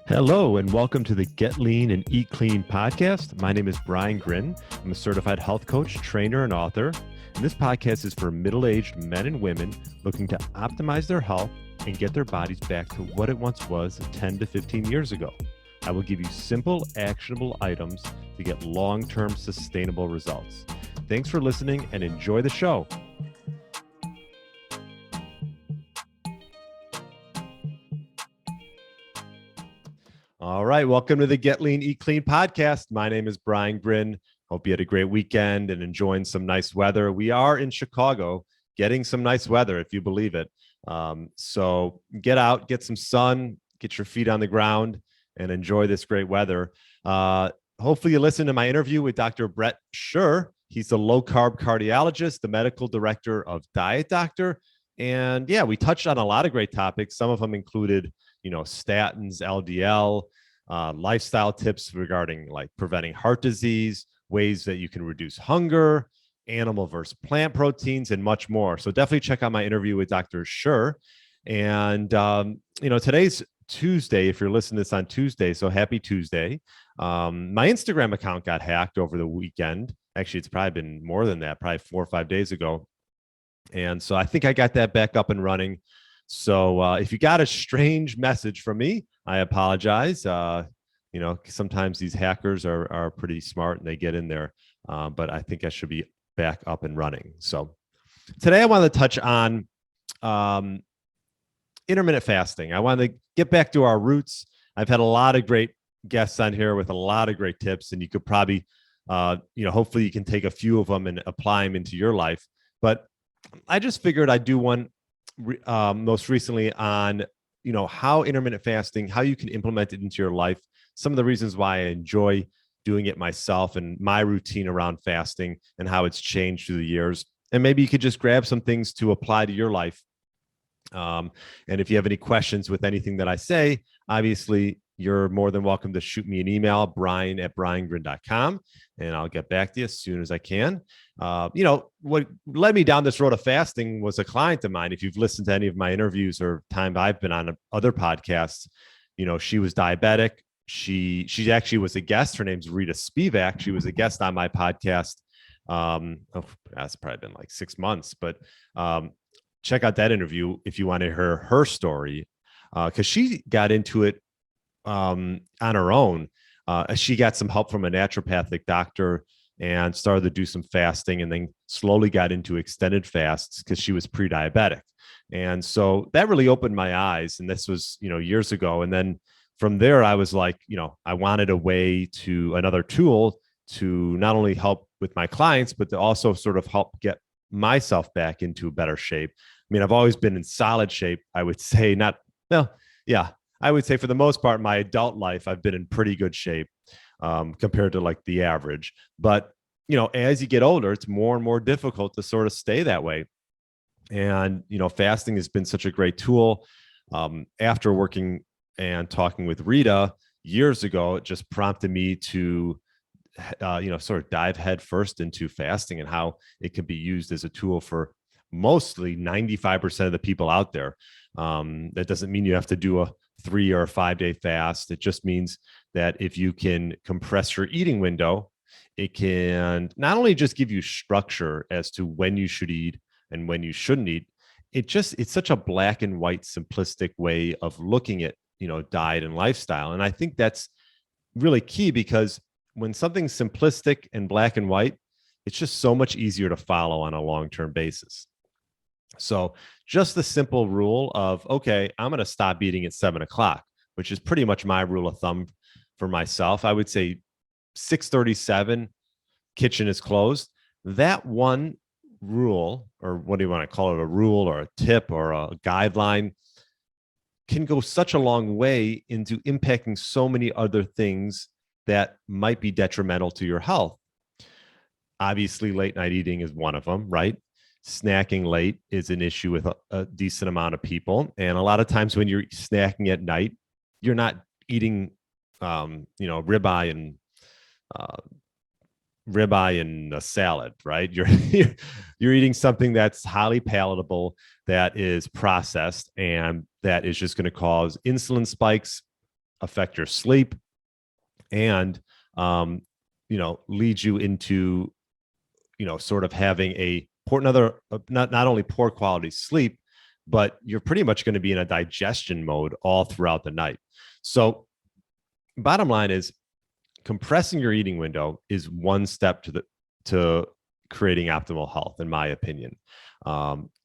Hello, and welcome to the Get Lean and Eat Clean podcast. My name is Brian Grin. I'm a certified health coach, trainer, and author. And this podcast is for middle-aged men and women looking to optimize their health and get their bodies back to what it once was 10 to 15 years ago. I will give you simple, actionable items to get long-term sustainable results. Thanks for listening and enjoy the show. All right. Welcome to the Get Lean, Eat Clean podcast. My name is Brian Grin. Hope you had a great weekend and enjoying some nice weather. We are in Chicago getting some nice weather, if you believe it. So get out, get some sun, get your feet on the ground and enjoy this great weather. Hopefully you listened to my interview with Dr. Brett Schur. He's the low-carb cardiologist, the medical director of Diet Doctor. And yeah, we touched on a lot of great topics. Some of them included statins, LDL, lifestyle tips regarding like preventing heart disease, ways that you can reduce hunger, animal versus plant proteins, and much more. So definitely check out my interview with Dr. Schur. And, today's Tuesday, if you're listening to this on Tuesday, so happy Tuesday. My Instagram account got hacked over the weekend. Actually, it's probably been more than that, probably 4 or 5 days ago. And so I think I got that back up and running. So if you got a strange message from me, I apologize. Sometimes these hackers are pretty smart and they get in there, but I think I should be back up and running. So today I want to touch on intermittent fasting. I want to get back to our roots. I've had a lot of great guests on here with a lot of great tips, and you could probably, hopefully you can take a few of them and apply them into your life. But I just figured I'd do one most recently on, how intermittent fasting, how you can implement it into your life, some of the reasons why I enjoy doing it myself and my routine around fasting and how it's changed through the years. And maybe you could just grab some things to apply to your life. And if you have any questions with anything that I say, obviously you're more than welcome to shoot me an email, brian@briangrin.com, and I'll get back to you as soon as I can. What led me down this road of fasting was a client of mine. If you've listened to any of my interviews or time I've been on other podcasts, she was diabetic. She actually was a guest. Her name's Rita Spivak. She was a guest on my podcast. That's probably been like 6 months, but check out that interview if you want to hear her story, because she got into it on her own. She got some help from a naturopathic doctor and started to do some fasting, and then slowly got into extended fasts because she was pre-diabetic. And so that really opened my eyes. And this was, years ago. And then from there, I was like, I wanted another tool to not only help with my clients, but to also sort of help get myself back into better shape. I mean, I've always been in solid shape. I would say I would say for the most part, my adult life, I've been in pretty good shape compared to like the average. But, as you get older, it's more and more difficult to sort of stay that way. And, fasting has been such a great tool. After working and talking with Rita years ago, it just prompted me to, sort of dive headfirst into fasting and how it can be used as a tool for mostly 95% of the people out there. That doesn't mean you have to do a 3 or 5 day fast. It just means that if you can compress your eating window, it can not only just give you structure as to when you should eat and when you shouldn't eat. It's such a black and white, simplistic way of looking at, diet and lifestyle. And I think that's really key, because when something's simplistic and black and white, it's just so much easier to follow on a long-term basis. So just the simple rule of, okay, I'm going to stop eating at 7:00, which is pretty much my rule of thumb for myself. I would say 6:37, kitchen is closed. That one rule, or what do you want to call it, a rule or a tip or a guideline, can go such a long way into impacting so many other things that might be detrimental to your health. Obviously, late night eating is one of them, right? Snacking late is an issue with a decent amount of people. And a lot of times when you're snacking at night, you're not eating, ribeye and a salad, right? You're eating something that's highly palatable, that is processed, and that is just going to cause insulin spikes affect your sleep, and lead you into sort of having a poor another not only poor quality sleep, but you're pretty much going to be in a digestion mode all throughout the night. So bottom line is, compressing your eating window is one step to creating optimal health, in my opinion.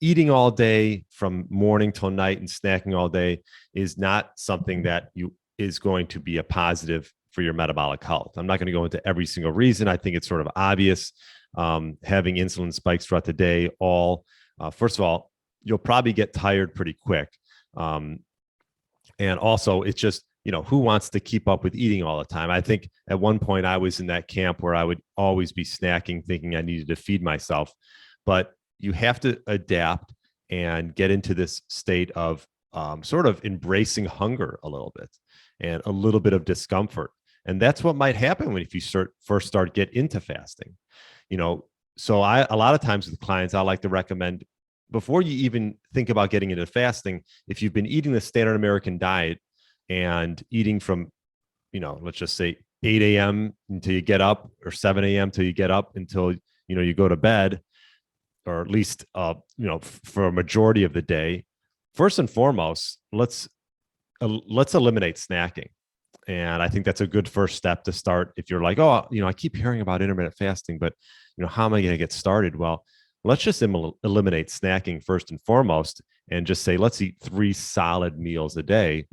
Eating all day from morning till night and snacking all day is not something that you is going to be a positive for your metabolic health. I'm not going to go into every single reason. I think it's sort of obvious. Having insulin spikes throughout the day, first of all, you'll probably get tired pretty quick. And also, it's just, who wants to keep up with eating all the time? I think at one point I was in that camp where I would always be snacking, thinking I needed to feed myself. But you have to adapt and get into this state of sort of embracing hunger a little bit and a little bit of discomfort. And that's what might happen if you first get into fasting. So a lot of times with clients, I like to recommend, before you even think about getting into fasting, if you've been eating the standard American diet and eating from, let's just say 8 a.m. until you get up, or 7 a.m. till you get up, until, you go to bed, or at least, for a majority of the day, first and foremost, let's eliminate snacking. And I think that's a good first step to start. If you're like, oh, I keep hearing about intermittent fasting, but, how am I going to get started? Well, let's just eliminate snacking first and foremost, and just say, let's eat 3 solid meals a day.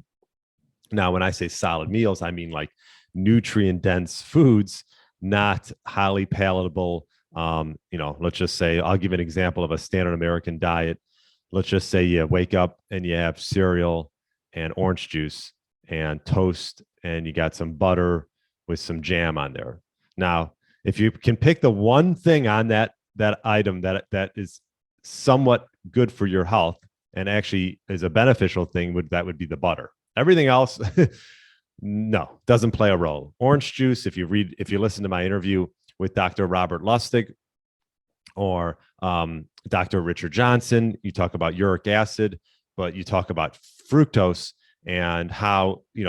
Now, when I say solid meals, I mean like nutrient dense foods, not highly palatable. Let's just say, I'll give an example of a standard American diet. Let's just say you wake up and you have cereal and orange juice and toast, and you got some butter with some jam on there. Now, if you can pick the one thing on that item that is somewhat good for your health and actually is a beneficial thing, that would be the butter. Everything else, no, doesn't play a role. Orange juice, if you listen to my interview with Dr. Robert Lustig or Dr. Richard Johnson, you talk about uric acid, but you talk about fructose and how, you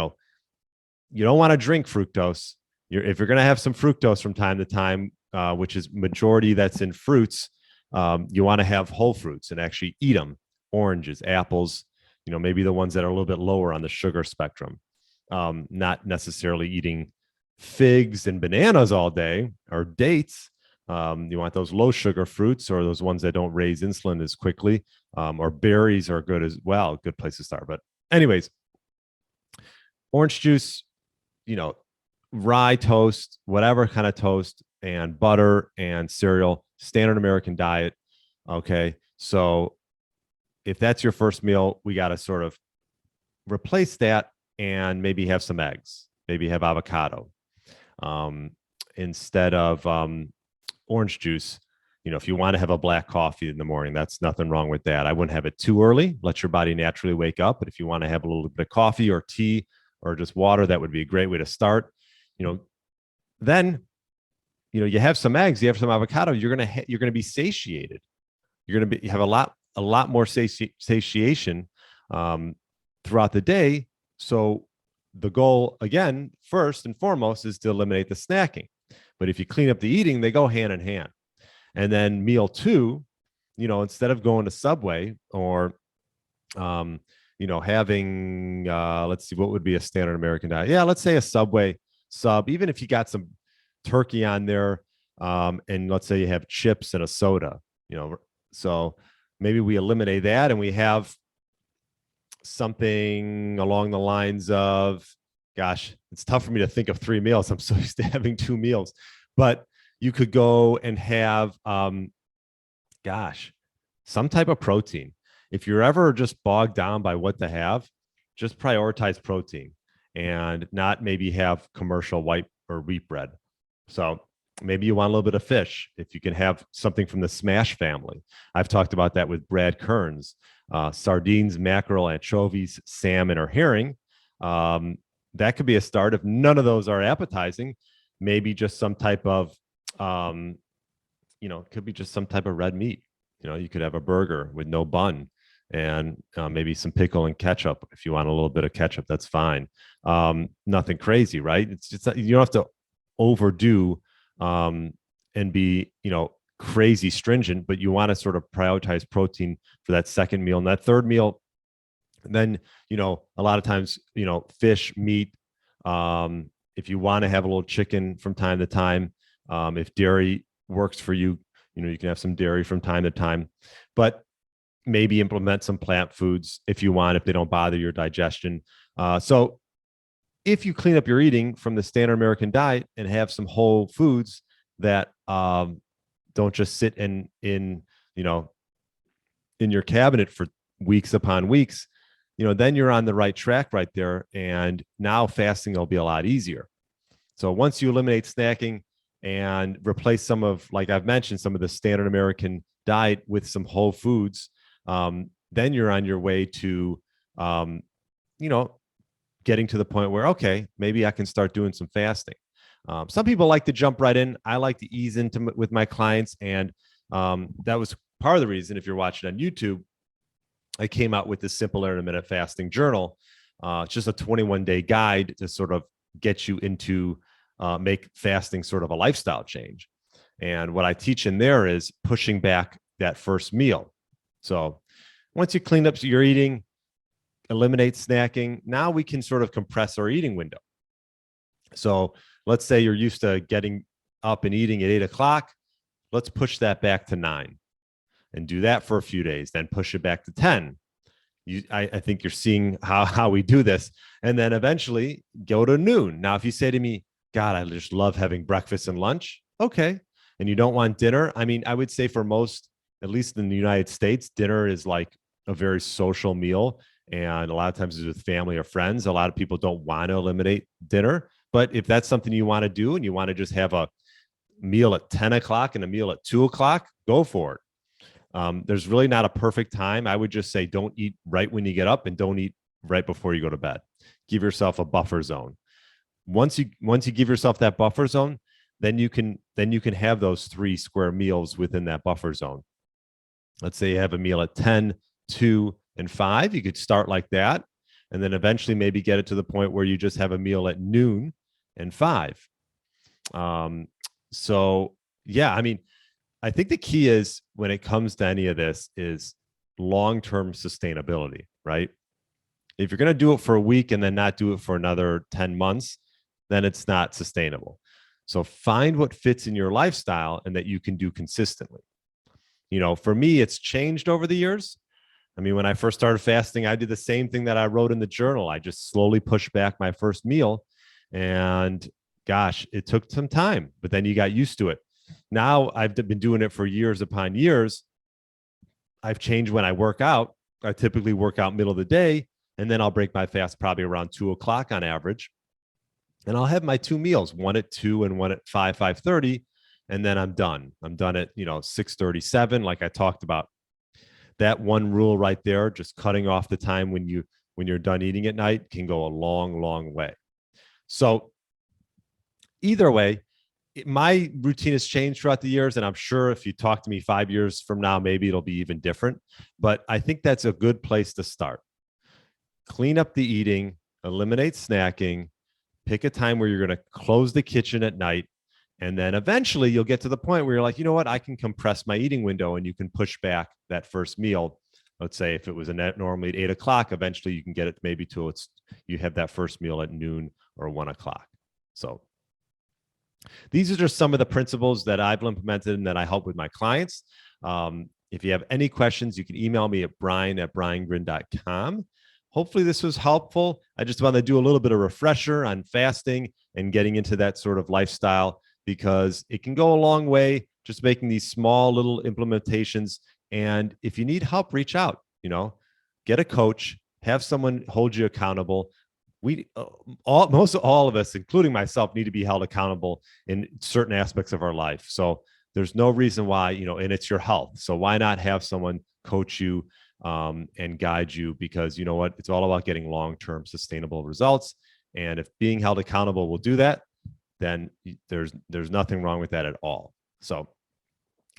don't want to drink fructose. If you're going to have some fructose from time to time, which is majority that's in fruits, you want to have whole fruits and actually eat them. Oranges, apples, maybe the ones that are a little bit lower on the sugar spectrum. Not necessarily eating figs and bananas all day, or dates. You want those low sugar fruits, or those ones that don't raise insulin as quickly, or berries are good as well. Good place to start. But anyways, orange juice, rye toast, whatever kind of toast, and butter and cereal, standard American diet. Okay. So if that's your first meal, we got to sort of replace that and maybe have some eggs, maybe have avocado instead of orange juice. If you want to have a black coffee in the morning, that's nothing wrong with that. I wouldn't have it too early. Let your body naturally wake up. But if you want to have a little bit of coffee or tea or just water, that would be a great way to start. Then, you have some eggs, you have some avocado, you're going to be satiated. You're going to have a lot more satiation throughout the day. So the goal, again, first and foremost, is to eliminate the snacking. But if you clean up the eating, they go hand in hand. And then meal 2, instead of going to Subway or having let's see, what would be a standard American diet? Yeah, let's say a Subway sub, even if you got some turkey on there, and let's say you have chips and a soda, so maybe we eliminate that and we have something along the lines of, gosh, it's tough for me to think of 3 meals. I'm so used to having 2 meals, but you could go and have, some type of protein. If you're ever just bogged down by what to have, just prioritize protein and not maybe have commercial white or wheat bread. So maybe you want a little bit of fish. If you can have something from the Smash family. I've talked about that with Brad Kearns. Sardines, mackerel, anchovies, salmon, or herring. That could be a start. If none of those are appetizing, maybe just some type of, it could be just some type of red meat. You could have a burger with no bun and maybe some pickle and ketchup. If you want a little bit of ketchup, that's fine. Nothing crazy, right? It's just, you don't have to overdo and be, crazy stringent, but you want to sort of prioritize protein for that second meal. And that third meal, then, a lot of times, fish, meat. If you want to have a little chicken from time to time, if dairy works for you, you can have some dairy from time to time, but maybe implement some plant foods if you want, if they don't bother your digestion. So if you clean up your eating from the standard American diet and have some whole foods that don't just sit in your cabinet for weeks upon weeks, then you're on the right track right there. And now fasting will be a lot easier. So once you eliminate snacking and replace some of, like I've mentioned, some of the standard American diet with some whole foods, then you're on your way to, getting to the point where, okay, maybe I can start doing some fasting. Some people like to jump right in. I like to ease into with my clients. And that was part of the reason, if you're watching on YouTube, I came out with this simple intermittent fasting journal. It's just a 21-day guide to sort of get you into make fasting sort of a lifestyle change. And what I teach in there is pushing back that first meal. So once you clean up your eating, eliminate snacking, now we can sort of compress our eating window. So let's say you're used to getting up and eating at 8 o'clock. Let's push that back to 9 and do that for a few days, then push it back to 10. I think you're seeing how we do this. And then eventually go to noon. Now, if you say to me, God, I just love having breakfast and lunch. Okay. And you don't want dinner. I mean, I would say for most, at least in the United States, dinner is like a very social meal. And a lot of times it's with family or friends. A lot of people don't want to eliminate dinner. But if that's something you want to do and you want to just have a meal at 10 o'clock and a meal at 2 o'clock, go for it. There's really not a perfect time. I would just say don't eat right when you get up and don't eat right before you go to bed. Give yourself a buffer zone. Once you give yourself that buffer zone, then you can have those 3 square meals within that buffer zone. Let's say you have a meal at 10, 2, and 5. You could start like that, and then eventually maybe get it to the point where you just have a meal at noon and 5. So yeah, I mean, I think the key is when it comes to any of this is long-term sustainability, right? If you're going to do it for a week and then not do it for another 10 months, then it's not sustainable. So find what fits in your lifestyle and that you can do consistently. For me, it's changed over the years. I mean, when I first started fasting, I did the same thing that I wrote in the journal. I just slowly pushed back my first meal. And gosh, it took some time, but then you got used to it. Now I've been doing it for years upon years. I've changed when I work out. I typically work out middle of the day, and then I'll break my fast probably around 2 o'clock on average. And I'll have my 2 meals, one at 2 and one at 5:30. And then I'm done. I'm done at 6:37, like I talked about. That one rule right there, just cutting off the time when you're done eating at night, can go a long, long way. So either way, my routine has changed throughout the years. And I'm sure if you talk to me 5 years from now, maybe it'll be even different. But I think that's a good place to start. Clean up the eating, eliminate snacking, pick a time where you're going to close the kitchen at night. And then eventually you'll get to the point where you're like, you know what, I can compress my eating window, and you can push back that first meal. Let's say if it was normally at 8 o'clock, eventually you can get it maybe till you have that first meal at noon or 1 o'clock. So these are just some of the principles that I've implemented and that I help with my clients. If you have any questions, you can email me at brian@briangrin.com. Hopefully this was helpful. I just want to do a little bit of refresher on fasting and getting into that sort of lifestyle, because it can go a long way just making these small little implementations. And if you need help, reach out, get a coach, have someone hold you accountable. Most all of us, including myself, need to be held accountable in certain aspects of our life. So there's no reason why, and it's your health. So why not have someone coach you and guide you? Because you know what? It's all about getting long-term sustainable results. And if being held accountable will do that, then there's nothing wrong with that at all. So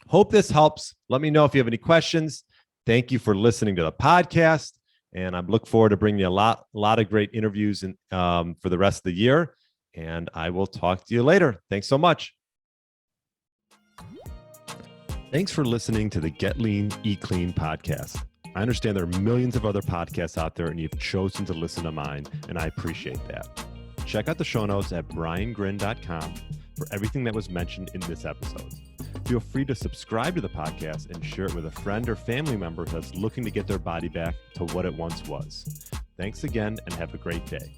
hope this helps. Let me know if you have any questions. Thank you for listening to the podcast. And I look forward to bringing you a lot of great interviews for the rest of the year. And I will talk to you later. Thanks so much. Thanks for listening to the Get Lean, Eat Clean podcast. I understand there are millions of other podcasts out there, and you've chosen to listen to mine, and I appreciate that. Check out the show notes at briangrin.com for everything that was mentioned in this episode. Feel free to subscribe to the podcast and share it with a friend or family member that's looking to get their body back to what it once was. Thanks again, and have a great day.